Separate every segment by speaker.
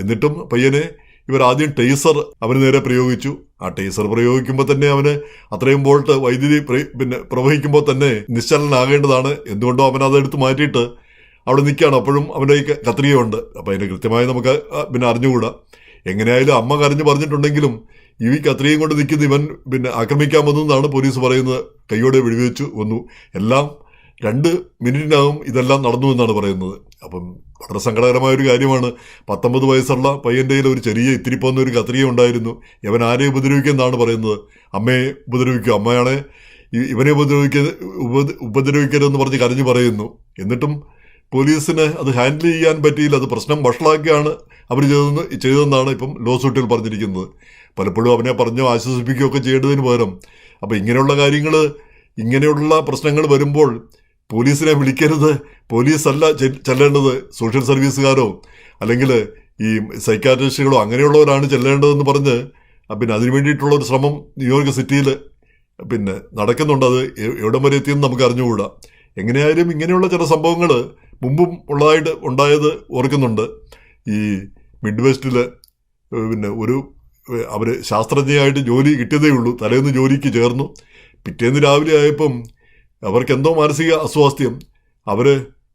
Speaker 1: എന്നിട്ടും പയ്യനെ ഇവർ ആദ്യം ടേസർ അവന് നേരെ പ്രയോഗിച്ചു. ആ ടേസർ പ്രയോഗിക്കുമ്പോൾ തന്നെ അവന് അത്രയും വോൾട്ട് വൈദ്യുതി പ്രവഹിക്കുമ്പോൾ തന്നെ നിശ്ചലനാകേണ്ടതാണ്. എന്തുകൊണ്ടോ അവൻ അതെടുത്ത് മാറ്റിയിട്ട് അവിടെ നിൽക്കുകയാണ്. അപ്പോഴും അവൻ്റെ ഈ കത്രികയുണ്ട്. അപ്പം അതിന് കൃത്യമായി നമുക്ക് അറിഞ്ഞുകൂടാ. എങ്ങനെയായാലും അമ്മ കരഞ്ഞു പറഞ്ഞിട്ടുണ്ടെങ്കിലും ഈ കത്രികയും കൊണ്ട് നിൽക്കുന്ന ഇവൻ ആക്രമിക്കാൻ വന്നതെന്നാണ് പോലീസ് പറയുന്നത്. കൈയോടെ വെടിവെച്ചു വന്നു. എല്ലാം 2 മിനിറ്റിനകം ഇതെല്ലാം നടന്നു എന്നാണ് പറയുന്നത്. അപ്പം വളരെ സങ്കടകരമായൊരു കാര്യമാണ്. 19 വയസ്സുള്ള പയ്യൻ്റെ കയ്യിൽ ഒരു ചെറിയ ഇത്തിരിപ്പോന്ന ഒരു കത്രിക ഉണ്ടായിരുന്നു. ഇവൻ ആരെ ഉപദ്രവിക്കുമെന്നാണ് പറയുന്നത്. അമ്മയെ ഉപദ്രവിക്കുക, അമ്മയാണെ ഇവനെ ഉപദ്രവിക്കരുതെന്ന് പറഞ്ഞ് കരഞ്ഞു പറയുന്നു. എന്നിട്ടും പോലീസിന് അത് ഹാൻഡിൽ ചെയ്യാൻ പറ്റിയില്ല. അത് പ്രശ്നം വഷളാക്കിയാണ് അവർ ചെയ്തതെന്നാണ് ഇപ്പം ലോ സൂട്ടിൽ പറഞ്ഞിരിക്കുന്നത്. പലപ്പോഴും അവനെ പറഞ്ഞോ ആശ്വസിപ്പിക്കുകയൊക്കെ ചെയ്യേണ്ടതിന് പകരം അപ്പം ഇങ്ങനെയുള്ള പ്രശ്നങ്ങൾ വരുമ്പോൾ പോലീസിനെ വിളിക്കരുത്, പോലീസല്ല ചെല്ലേണ്ടത്, സോഷ്യൽ സർവീസുകാരോ അല്ലെങ്കിൽ ഈ സൈക്കാട്രിസ്റ്റുകളോ അങ്ങനെയുള്ളവരാണ് ചെല്ലേണ്ടതെന്ന് പറഞ്ഞ് അതിനു വേണ്ടിയിട്ടുള്ള ഒരു ശ്രമം ന്യൂയോർക്ക് സിറ്റിയിൽ നടക്കുന്നുണ്ട്. അത് എവിടം വരെ എത്തിയെന്ന് നമുക്ക് അറിഞ്ഞുകൂടാ. എങ്ങനെയായാലും ഇങ്ങനെയുള്ള ചില സംഭവങ്ങൾ മുമ്പും ഉണ്ടായത് ഓർക്കുന്നുണ്ട്. ഈ മിഡ് വെസ്റ്റിൽ അവർ ശാസ്ത്രജ്ഞയായിട്ട് ജോലി കിട്ടിയതേ ഉള്ളൂ. തലേന്ന് ജോലിക്ക് ചേർന്നു. പിറ്റേന്ന് രാവിലെ ആയപ്പം അവർക്കെന്തോ മാനസിക അസ്വാസ്ഥ്യം. അവർ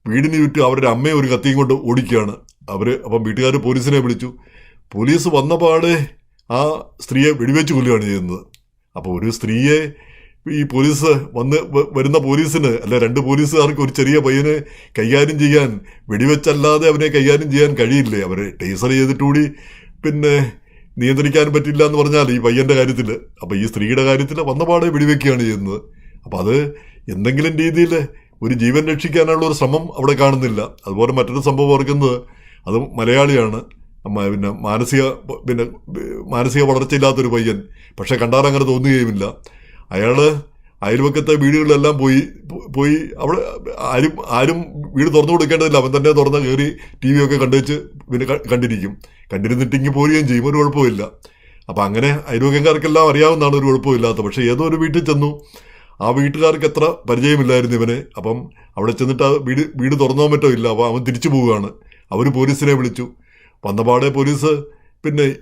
Speaker 1: വീടിന് ചുറ്റും അവരുടെ അമ്മയെ ഒരു കത്തിയും കൊണ്ട് ഓടിക്കുകയാണ്. അപ്പം വീട്ടുകാർ പോലീസിനെ വിളിച്ചു. പോലീസ് വന്നപാടെ ആ സ്ത്രീയെ വെടിവെച്ച് കൊല്ലുകയാണ് ചെയ്യുന്നത്. അപ്പോൾ ഒരു സ്ത്രീയെ ഈ പോലീസ് വരുന്ന പോലീസിന് അല്ല 2 പോലീസുകാർക്ക് ഒരു ചെറിയ പയ്യനെ കൈകാര്യം ചെയ്യാൻ വെടിവെച്ചല്ലാതെ അവനെ കൈകാര്യം ചെയ്യാൻ കഴിയില്ലേ? അവർ ടേസർ ചെയ്തിട്ടുകൂടി നിയന്ത്രിക്കാൻ പറ്റില്ല എന്ന് പറഞ്ഞാൽ ഈ പയ്യൻ്റെ കാര്യത്തിൽ. അപ്പോൾ ഈ സ്ത്രീയുടെ കാര്യത്തിൽ വന്നപാടെ വെടിവെക്കുകയാണ് ചെയ്യുന്നത്. അപ്പോൾ അത് എന്തെങ്കിലും രീതിയിൽ ഒരു ജീവൻ രക്ഷിക്കാനുള്ള ഒരു ശ്രമം അവിടെ കാണുന്നില്ല. അതുപോലെ മറ്റൊരു സംഭവം ഓർക്കുന്നത്, അത് മലയാളിയാണ്. മാനസിക വളർച്ചയില്ലാത്തൊരു പയ്യൻ. പക്ഷെ കണ്ടാൽ അങ്ങനെ തോന്നുകയുമില്ല. അയാൾ അയൽവക്കത്തെ വീടുകളിലെല്ലാം പോയി അവിടെ ആരും വീട് തുറന്നു കൊടുക്കേണ്ടതില്ല. അവൻ തന്നെ തുറന്ന് കയറി TV ഒക്കെ കണ്ടുവച്ച് കണ്ടിരുന്നിട്ടെങ്കിൽ പോരുകയും ചെയ്യും. ഒരു കുഴപ്പമില്ല. അപ്പം അങ്ങനെ അയൽവക്കക്കാർക്കെല്ലാം അറിയാവുന്നതാണ്, ഒരു കുഴപ്പമില്ലാത്ത. പക്ഷേ ഏതോ ഒരു വീട്ടിൽ ചെന്നു. ആ വീട്ടുകാർക്ക് എത്ര പരിചയമില്ലായിരുന്നു ഇവനെ. അപ്പം അവിടെ ചെന്നിട്ട് ആ വീട് തുറന്നോ മറ്റോ ഇല്ല. അപ്പോൾ അവൻ തിരിച്ചു പോവുകയാണ്. അവർ പോലീസിനെ വിളിച്ചു. വന്നപാടെ പോലീസ്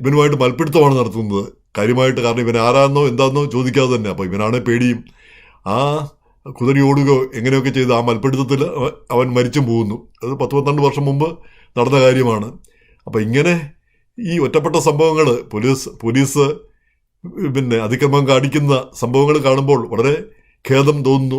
Speaker 1: ഇവനുമായിട്ട് മൽപ്പിടുത്തമാണ് നടത്തുന്നത് കാര്യമായിട്ട്. കാരണം ഇവൻ ആരാന്നോ എന്താണെന്നോ ചോദിക്കാതെ തന്നെ. അപ്പോൾ ഇവനാണെ പേടിയും. ആ കുതിരി ഓടുകയോ എങ്ങനെയൊക്കെ ചെയ്ത് ആ മൽപ്പിടുത്തത്തിൽ അവൻ മരിച്ചും പോകുന്നു. അത് 10-12 വർഷം മുമ്പ് നടന്ന കാര്യമാണ്. അപ്പം ഇങ്ങനെ ഈ ഒറ്റപ്പെട്ട സംഭവങ്ങൾ പോലീസ് അതിക്രമം കാണിക്കുന്ന സംഭവങ്ങൾ കാണുമ്പോൾ വളരെ ഖേദം തോന്നുന്നു.